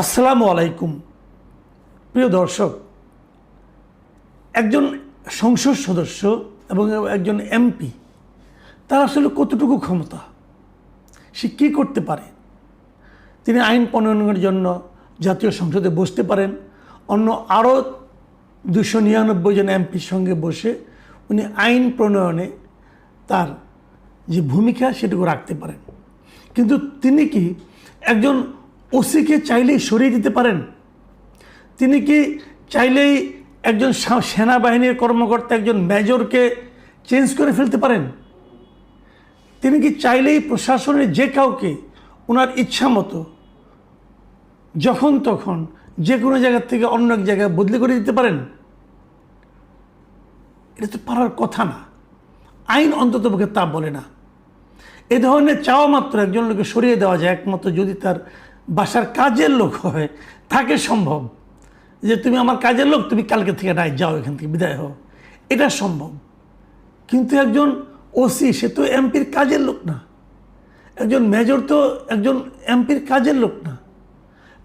আসসালামু আলাইকুম। প্রিয় দর্শক, একজন সংসদ সদস্য এবং একজন এমপি তার আসলে কতটুকু ক্ষমতা, সে কী করতে পারে? তিনি আইন প্রণয়নের জন্য জাতীয় সংসদে বসতে পারেন, অন্য আরও 299 জন এমপির সঙ্গে বসে উনি আইন প্রণয়নে তার যে ভূমিকা সেটুকু রাখতে পারেন। কিন্তু তিনি কি একজন ওসিকে চাইলেই সরিয়ে দিতে পারেন? তিনি কি চাইলেই একজন সেনাবাহিনীর কর্মকর্তা, একজন মেজরকে চেঞ্জ করে ফেলতে পারেন? তিনি কি চাইলেই প্রশাসনের যে কাউকে ওনার ইচ্ছা মতো যখন তখন যে কোনো জায়গা থেকে অন্য এক জায়গায় বদলি করে দিতে পারেন? এটা তো পারার কথা না। আইন অন্ততপক্ষে তা বলে না। এ ধরনের চাওয়া মাত্র একজন লোককে সরিয়ে দেওয়া যায় একমাত্র যদি তার বাসার কাজের লোক হয়, থাকে সম্ভব যে তুমি আমার কাজের লোক, তুমি কালকে থেকে নাই, যাও এখান থেকে, বিদায় হও, এটা সম্ভব। কিন্তু একজন ওসি সে তো এমপির কাজের লোক না, একজন মেজর তো একজন এমপির কাজের লোক না।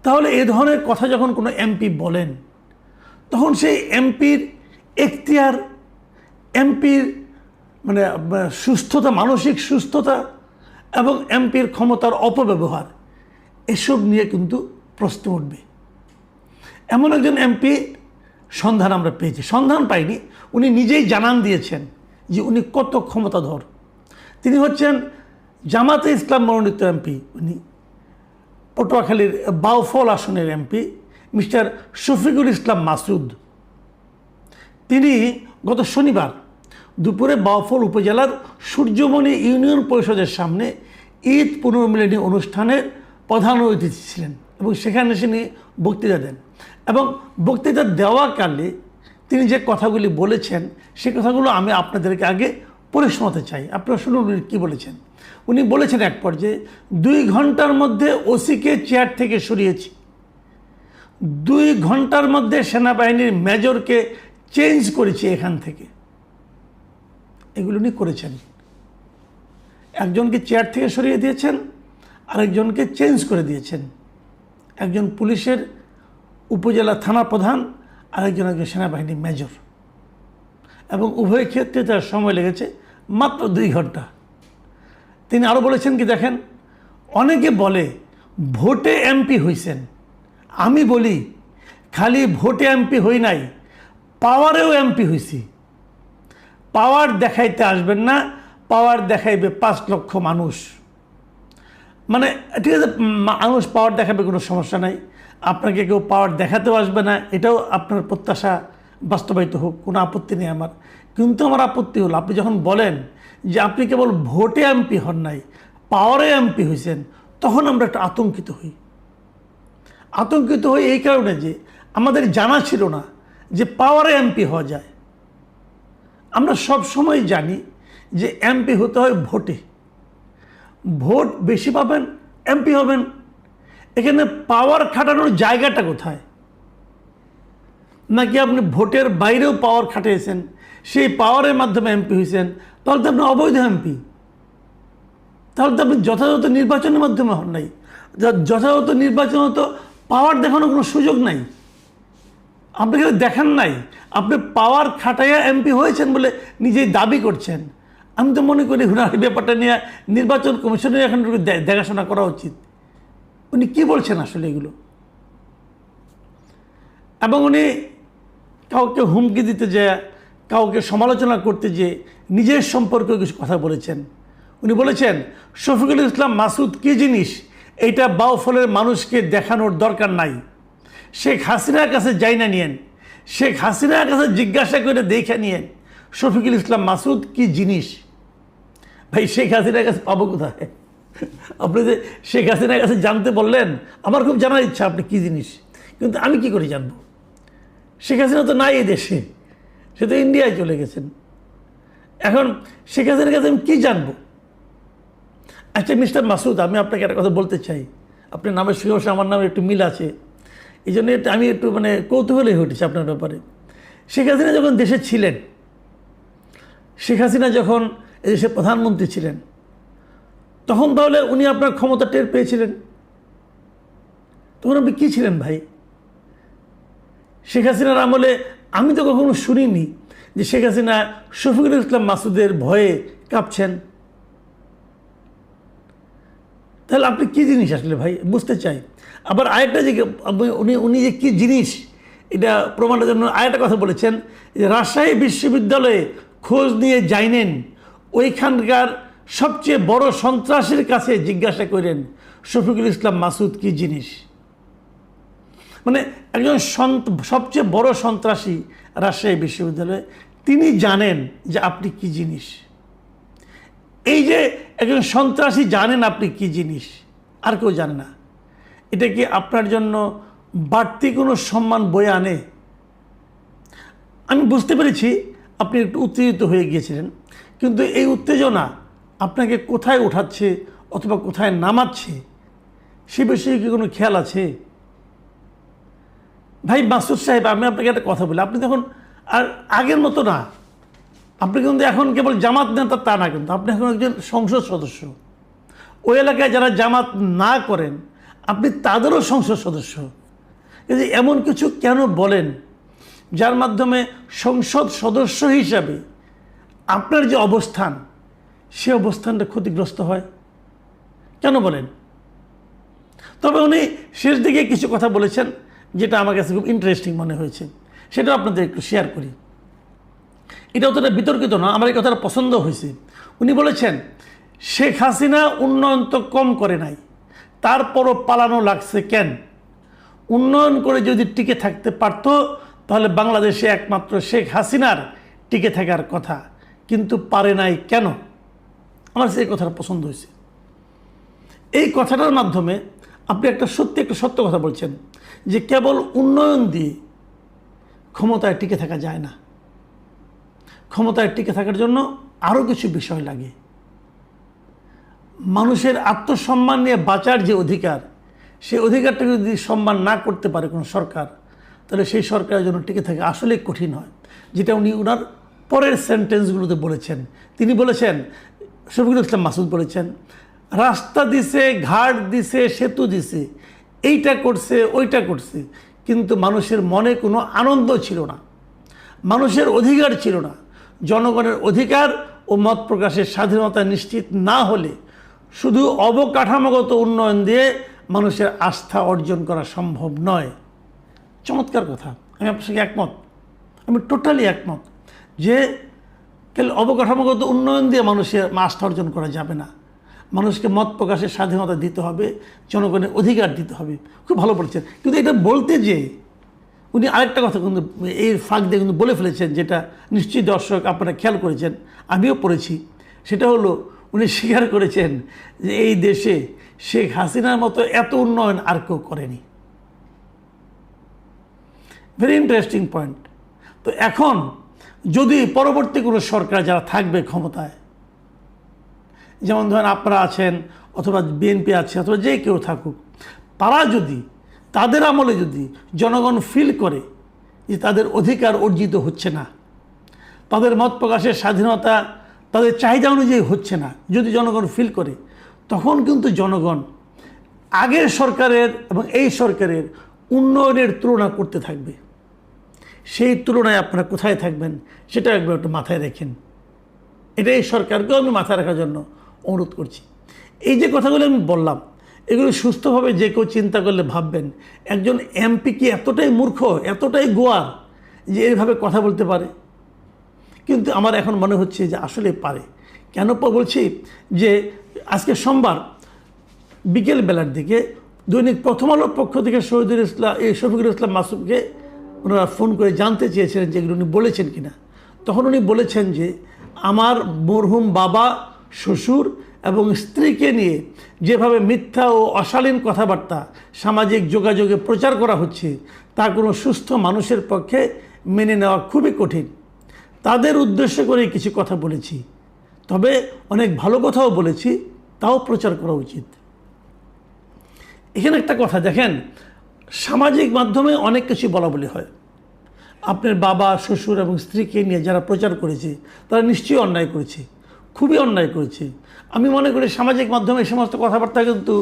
তাহলে এ ধরনের কথা যখন কোনো এমপি বলেন, তখন সেই এমপির এখতিয়ার, এমপির মানে সুস্থতা, মানসিক সুস্থতা এবং এমপির ক্ষমতার অপব্যবহার, এসব নিয়ে কিন্তু প্রশ্ন উঠবে। এমন একজন এমপি সন্ধান আমরা পেয়েছি, সন্ধান পাইনি, উনি নিজেই জানান দিয়েছেন যে উনি কত ক্ষমতাধর। তিনি হচ্ছেন জামাতে ইসলাম মনোনীত এমপি, উনি পটুয়াখালীর বাউফল আসনের এমপি মিস্টার শফিকুল ইসলাম মাসুদ। তিনি গত শনিবার দুপুরে বাউফল উপজেলার সূর্যমণি ইউনিয়ন পরিষদের সামনে ঈদ পুনর্মিলনী অনুষ্ঠানের প্রধান অতিথি ছিলেন এবং সেখানে তিনি বক্তৃতা দেন। এবং বক্তৃতা দেওয়াকালে তিনি যে কথাগুলি বলেছেন সে কথাগুলো আমি আপনাদেরকে আগে পড়ে শোনাতে চাই। আপনারা শুনুন উনি কী বলেছেন। উনি বলেছেন এক পর্যায়ে 2 ঘন্টার মধ্যে ওসিকে চেয়ার থেকে সরিয়েছি, 2 ঘন্টার মধ্যে সেনাবাহিনীর মেজরকে চেঞ্জ করেছি এখান থেকে। এগুলো উনি করেছেন। একজনকে চেয়ার থেকে সরিয়ে দিয়েছেন, আরেকজনকে চেঞ্জ করে দিয়েছেন। একজন পুলিশের উপজেলা থানা প্রধান, আরেকজন একজন সেনাবাহিনীর মেজর, এবং উভয় ক্ষেত্রে তার সময় লেগেছে মাত্র 2 ঘন্টা। তিনি আরও বলেছেন কি দেখেন, অনেকে বলে ভোটে এমপি হইছেন, আমি বলি খালি ভোটে এমপি হই নাই, পাওয়ারেও এমপি হইছি। পাওয়ার দেখাইতে আসবেন না, পাওয়ার দেখাইবে 5 লক্ষ মানুষ। মানে ঠিক আছে, মানুষ পাওয়ার দেখাবে, কোনো সমস্যা নাই, আপনাকে কেউ পাওয়ার দেখাতেও আসবে না, এটাও আপনার প্রত্যাশা বাস্তবায়িত হোক, কোনো আপত্তি নেই আমার। কিন্তু আমার আপত্তি হলো আপনি যখন বলেন যে আপনি কেবল ভোটে এমপি হন নাই, পাওয়ারে এমপি হয়েছেন, তখন আমরা একটু আতঙ্কিত হই। আতঙ্কিত হই এই কারণে যে আমাদের জানা ছিল না যে পাওয়ারে এমপি হওয়া যায়। আমরা সব সময় জানি যে এমপি হতে হয় ভোটে, ভোট বেশি পাবেন এমপি হবেন। এখানে পাওয়ার খাটানোর জায়গাটা কোথায়? নাকি আপনি ভোটের বাইরেও পাওয়ার খাটিয়েছেন, সেই পাওয়ারের মাধ্যমে এমপি হয়েছেন, তাহলে তো আপনি অবৈধ এমপি। তাহলে তো আপনি যথাযথ নির্বাচনের মাধ্যমে হন নাই। যথাযথ নির্বাচন তো পাওয়ার দেখানোর কোনো সুযোগ নাই, আপনি এখানে দেখান নাই। আপনি পাওয়ার খাটাইয়া এমপি হয়েছেন বলে নিজেই দাবি করছেন। আমি তো মনে করি এই ব্যাপারটা নিয়ে নির্বাচন কমিশনের এখন দেখাশোনা করা উচিত। উনি কি বলছেন আসলে এগুলো? এবং উনি কাউকে হুমকি দিতে যায়, কাউকে সমালোচনা করতে যে নিজের সম্পর্কে কিছু কথা বলেছেন। উনি বলেছেন শফিকুল ইসলাম মাসুদ কী জিনিস এইটা বাউফলের মানুষকে দেখানোর দরকার নাই। শেখ হাসিনার কাছে যাই না নিয়েন, শেখ হাসিনার কাছে জিজ্ঞাসা করে দেখে নিয়েন শফিকুল ইসলাম মাসুদ কি জিনিস। ভাই, শেখ হাসিনার কাছে পাবো কোথায়? আপনি যে শেখ হাসিনার কাছে জানতে বললেন, আমার খুব জানার ইচ্ছা আপনি কী জিনিস, কিন্তু আমি কি করে জানবো? শেখ হাসিনা তো নাই এই দেশে, সে তো ইন্ডিয়ায় চলে গেছেন। এখন শেখ হাসিনার কাছে আমি কী জানবো? আচ্ছা মিস্টার মাসুদ, আমি আপনাকে একটা কথা বলতে চাই। আপনার নামের সঙ্গে আমার নামে একটু মিল আছে, এই জন্য আমি একটু কৌতূহলী হয়ে উঠেছি আপনার ব্যাপারে। শেখ হাসিনা যখন দেশে ছিলেন, শেখ হাসিনা যখন এদেশের প্রধানমন্ত্রী ছিলেন, তখন তাহলে উনি আপনার ক্ষমতা টের পেয়েছিলেন? তখন আপনি কী ছিলেন ভাই? শেখ হাসিনার আমলে আমি তো কখনো শুনিনি যে শেখ হাসিনা শফিকুল ইসলাম মাসুদের ভয়ে কাঁপছেন। তাহলে আপনি কী জিনিস আসলে ভাই বুঝতে চাই। আবার আরেকটা যে উনি যে কী জিনিস এটা প্রমাণের জন্য আরেকটা কথা বলেছেন যে রাজশাহী বিশ্ববিদ্যালয়ে খোঁজ নিয়ে যাইনেন, ওইখানকার সবচেয়ে বড় সন্ত্রাসীর কাছে জিজ্ঞাসা করেন শফিকুল ইসলাম মাসুদ কী জিনিস। মানে একজন সবচেয়ে বড় সন্ত্রাসী রাজশাহী বিশ্ববিদ্যালয়ে, তিনি জানেন যে আপনি কি জিনিস। এই যে একজন সন্ত্রাসী জানেন আপনি কি জিনিস, আর কেউ জানে না, এটা কি আপনার জন্য বাড়তি কোনো সম্মান বয়ে আনে? আমি বুঝতে পেরেছি আপনি একটু উত্তেজিত হয়ে গিয়েছিলেন, কিন্তু এই উত্তেজনা আপনাকে কোথায় ওঠাচ্ছে অথবা কোথায় নামাচ্ছে সে বিষয়ে কি কোনো খেয়াল আছে? ভাই মাসুদ সাহেব, আমি আপনাকে একটা কথা বলি, আপনি তখন আর আগের মতো না। আপনি কিন্তু এখন কেবল জামাত নেতা তা না, কিন্তু আপনি এখন একজন সংসদ সদস্য। ওই এলাকায় যারা জামাত না করেন আপনি তাদেরও সংসদ সদস্য। কিন্তু এমন কিছু কেন বলেন যার মাধ্যমে সংসদ সদস্য হিসাবে আপনার যে অবস্থান সে অবস্থানটা ক্ষতিগ্রস্ত হয়? কেন বলেন? তবে উনি শেষ দিকে কিছু কথা বলেছেন যেটা আমার কাছে খুব ইন্টারেস্টিং মনে হয়েছে, সেটা আপনাদের একটু শেয়ার করি। এটা অতটা বিতর্কিত না, আমার এই কথাটা পছন্দ হয়েছে। উনি বলেছেন শেখ হাসিনা উন্নয়ন তো কম করে নাই, তারপরও পালানো লাগছে কেন? উন্নয়ন করে যদি টিকে থাকতে পারতো তাহলে বাংলাদেশে একমাত্র শেখ হাসিনার টিকে থাকার কথা, কিন্তু পারে নাই কেন? আমার সেই কথাটা পছন্দ হয়েছে। এই কথাটার মাধ্যমে আপনি একটা সত্য কথা বলছেন যে কেবল উন্নয়ন দিয়ে ক্ষমতায় টিকে থাকা যায় না। ক্ষমতায় টিকে থাকার জন্য আরও কিছু বিষয় লাগে। মানুষের আত্মসম্মান নিয়ে বাঁচার যে অধিকার, সেই অধিকারটাকে যদি সম্মান না করতে পারে কোনো সরকার, তাহলে সেই সরকারের জন্য টিকে থাকা আসলেই কঠিন হয়। যেটা উনি ওনার পরের সেন্টেন্সগুলোতে বলেছেন। তিনি বলেছেন, শফিকুল ইসলাম মাসুদ বলেছেন, রাস্তা দিছে, ঘাট দিছে, সেতু দিছে, এইটা করছে ওইটা করছে, কিন্তু মানুষের মনে কোনো আনন্দ ছিল না, মানুষের অধিকার ছিল না। জনগণের অধিকার ও মত প্রকাশের স্বাধীনতা নিশ্চিত না হলে শুধু অবকাঠামোগত উন্নয়ন দিয়ে মানুষের আস্থা অর্জন করা সম্ভব নয়। চমৎকার কথা, আমি আপনার সঙ্গে একমত, আমি টোটালি একমত যে অবকাঠামোগত উন্নয়ন দিয়ে মানুষের আস্থা অর্জন করা যাবে না। মানুষকে মত প্রকাশের স্বাধীনতা দিতে হবে, জনগণের অধিকার দিতে হবে। খুব ভালো বলছেন, কিন্তু এটা বলতে যে উনি আরেকটা কথা কিন্তু এই ফাঁক দিয়ে কিন্তু বলে ফেলেছেন, যেটা নিশ্চয়ই দর্শক আপনারা খেয়াল করেছেন, আমিও পড়েছি। সেটা হলো উনি স্বীকার করেছেন যে এই দেশে শেখ হাসিনার মতো এত উন্নয়ন আর কেউ করেনি। Very interesting point. তো এখন যদি পরবর্তী কোনো সরকার যারা থাকবে ক্ষমতায়, যেমন ধরেন আপনারা আছেন অথবা বিএনপি আছে অথবা যে কেউ থাকুক, তারা যদি তাদের আমলে যদি জনগণ ফিল করে যে তাদের অধিকার অর্জিত হচ্ছে না, তাদের মত প্রকাশের স্বাধীনতা তাদের চাহিদা অনুযায়ী হচ্ছে না, যদি জনগণ ফিল করে, তখন কিন্তু জনগণ আগের সরকারের এবং এই সরকারের উন্নয়নের তুলনা করতে থাকবে। সেই তুলনায় আপনারা কোথায় থাকবেন সেটা একবার একটু মাথায় রাখেন। এটা এই সরকারকেও আমি মাথায় রাখার জন্য অনুরোধ করছি। এই যে কথাগুলো আমি বললাম, এগুলো সুস্থভাবে যে কেউ চিন্তা করলে ভাববেন একজন এমপি কি এতটাই মূর্খ, এতটাই গোয়ার যে এইভাবে কথা বলতে পারে? কিন্তু আমার এখন মনে হচ্ছে যে আসলে পারে। কেন বলছি যে আজকে সোমবার বিকেল বেলার দিকে দৈনিক প্রথম আলোর পক্ষ থেকে শফিকুল ইসলাম মাসুদকে ওনারা ফোন করে জানতে চেয়েছিলেন যে এগুলো উনি বলেছেন কিনা। তখন উনি বলেছেন যে আমার মরহুম বাবা, শ্বশুর এবং স্ত্রীকে নিয়ে যেভাবে মিথ্যা ও অশালীন কথাবার্তা সামাজিক যোগাযোগে প্রচার করা হচ্ছে তা কোনো সুস্থ মানুষের পক্ষে মেনে নেওয়া খুবই কঠিন। তাদের উদ্দেশ্য করে কিছু কথা বলেছি, তবে অনেক ভালো কথাও বলেছি, তাও প্রচার করা উচিত। এখানে একটা কথা দেখেন, সামাজিক মাধ্যমে অনেক কিছু বলা বলি হয়। আপনার বাবা, শ্বশুর এবং স্ত্রীকে নিয়ে যারা প্রচার করেছে তারা নিশ্চয়ই অন্যায় করেছে, খুবই অন্যায় করেছে। আমি মনে করি সামাজিক মাধ্যমে এই সমস্ত কথাবার্তা কিন্তু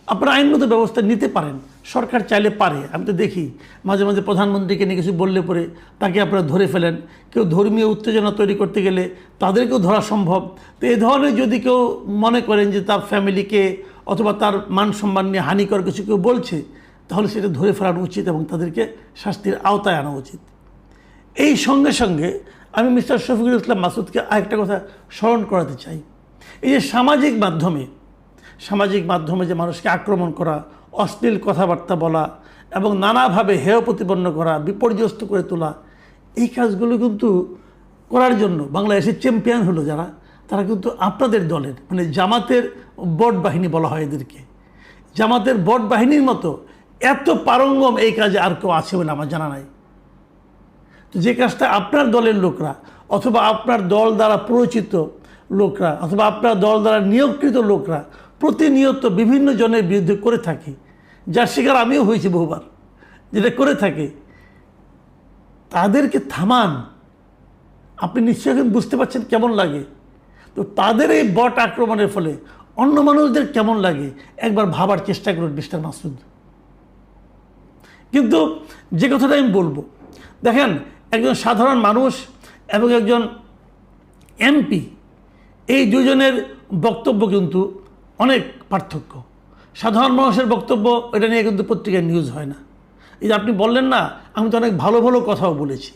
আপনারা আইনগত ব্যবস্থা নিতে পারেন, সরকার চাইলে পারে। আমি তো দেখি মাঝে মাঝে প্রধানমন্ত্রীকে নিয়ে কিছু বললে পরে তাকে আপনারা ধরে ফেলেন। কেউ ধর্মীয় উত্তেজনা তৈরি করতে গেলে তাদেরকেও ধরা সম্ভব। তো এই ধরনের যদি কেউ মনে করেন যে তার ফ্যামিলিকে অথবা তার মান সম্মান নিয়ে হানিকর কিছু কেউ বলছে, তাহলে সেটা ধরে ফেলানো উচিত এবং তাদেরকে শাস্তির আওতায় আনা উচিত। এই সঙ্গে সঙ্গে আমি মিস্টার শফিকুল ইসলাম মাসুদকে আরেকটা কথা স্মরণ করাতে চাই। এই যে সামাজিক মাধ্যমে যে মানুষকে আক্রমণ করা, অশ্লীল কথাবার্তা বলা এবং নানাভাবে হেয় প্রতিপন্ন করা, বিপর্যস্ত করে তোলা, এই কাজগুলো কিন্তু করার জন্য বাংলাদেশের চ্যাম্পিয়ন হলো যারা, তারা কিন্তু আপনাদের দলের মানে জামাতের বট বাহিনী বলা হয় এদেরকে। জামাতের বট বাহিনীর মতো এত পারঙ্গম এই কাজে আর কেউ আছে বলে আমার জানা নাই। তো যে কাজটা আপনার দলের লোকরা অথবা আপনার দল দ্বারা প্ররোচিত লোকরা অথবা আপনার দল দ্বারা নিয়োগকৃত লোকরা প্রতিনিয়ত বিভিন্ন জনের বিরুদ্ধে করে থাকে, যার শিকার আমিও হয়েছি বহুবার, যেটা করে থাকে, তাদেরকে থামান। আপনি নিশ্চয়ই এখন বুঝতে পারছেন কেমন লাগে। তো তাদের এই বট আক্রমণের ফলে অন্য মানুষদের কেমন লাগে একবার ভাবার চেষ্টা করুন মিস্টার মাসুদ। কিন্তু যে কথাটা আমি বলবো, দেখেন, একজন সাধারণ মানুষ এবং একজন এমপি, এই দুজনের বক্তব্য কিন্তু অনেক পার্থক্য। সাধারণ মানুষের বক্তব্য এটা নিয়ে কিন্তু পত্রিকায় নিউজ হয় না। এই যে আপনি বললেন না, আমি তো অনেক ভালো ভালো কথাও বলেছি,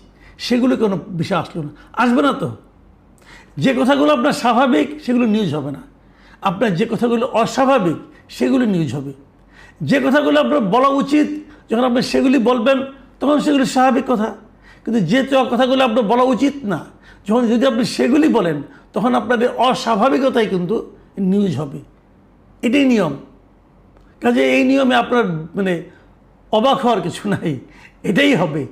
সেগুলো কোনো বিষয় আসলো না, আসবে না। তো যে কথাগুলো আপনার স্বাভাবিক সেগুলো নিউজ হবে না, আপনার যে কথাগুলো অস্বাভাবিক সেগুলি নিউজ হবে। যে কথাগুলো আপনার বলা উচিত যখন আপনি সেগুলি বলবেন তখন সেগুলি স্বাভাবিক কথা। কিন্তু যে কথাগুলো আপনার বলা উচিত না, যদি আপনি সেগুলি বলেন তখন আপনাদের অস্বাভাবিকতাই কিন্তু নিউজ হবে। এটাই নিয়ম। কাজে এই নিয়মে আপনার মানে অবাক হওয়ার কিছু নাই, এটাই হবে।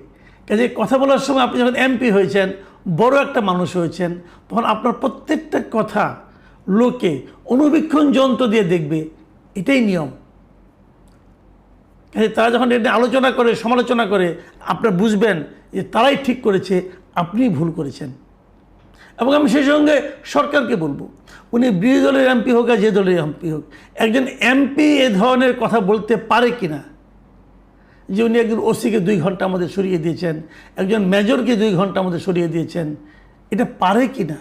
কাজে কথা বলার সময় আপনি যখন এমপি হয়েছেন, বড় একটা মানুষ হয়েছেন, তখন আপনার প্রত্যেকটা কথা লোকে অনুবীক্ষণ যন্ত্র দিয়ে দেখবে, এটাই নিয়ম। কাজে তারা যখন এটা আলোচনা করে, সমালোচনা করে, আপনারা বুঝবেন যে তারাই ঠিক করেছে, আপনিই ভুল করেছেন। এবং আমি সেই সঙ্গে সরকারকে বলবো, উনি বিরোধী দলের এমপি হোক আর যে দলের এমপি হোক, একজন এমপি এ ধরনের কথা বলতে পারে কিনা, যে উনি একজন ওসিকে 2 ঘন্টার মধ্যে সরিয়ে দিয়েছেন, একজন মেজরকে 2 ঘন্টার মধ্যে সরিয়ে দিয়েছেন, এটা পারে কিনা,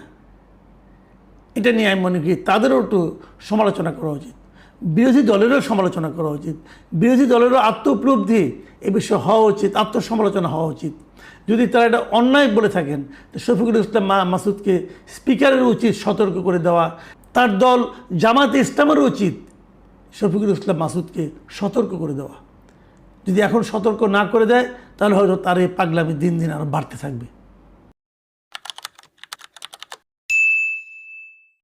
এটা নিয়ে আমি মনে করি তাদেরও একটু সমালোচনা করা উচিত। বিরোধী দলেরও সমালোচনা করা উচিত, বিরোধী দলেরও আত্মউপলব্ধি এ বিষয়ে হওয়া উচিত, আত্মসমালোচনা হওয়া উচিত। যদি তারা এটা অন্যায় বলে থাকেন, তো শফিকুল ইসলাম মাসুদকে স্পিকারের উচিত সতর্ক করে দেওয়া, তার দল জামাতে ইসলামের উচিত শফিকুল ইসলাম মাসুদকে সতর্ক করে দেওয়া। যদি এখন সতর্ক না করে দেয়, তাহলে হয়তো তার এই পাগলামি দিন দিন আরও বাড়তে থাকবে।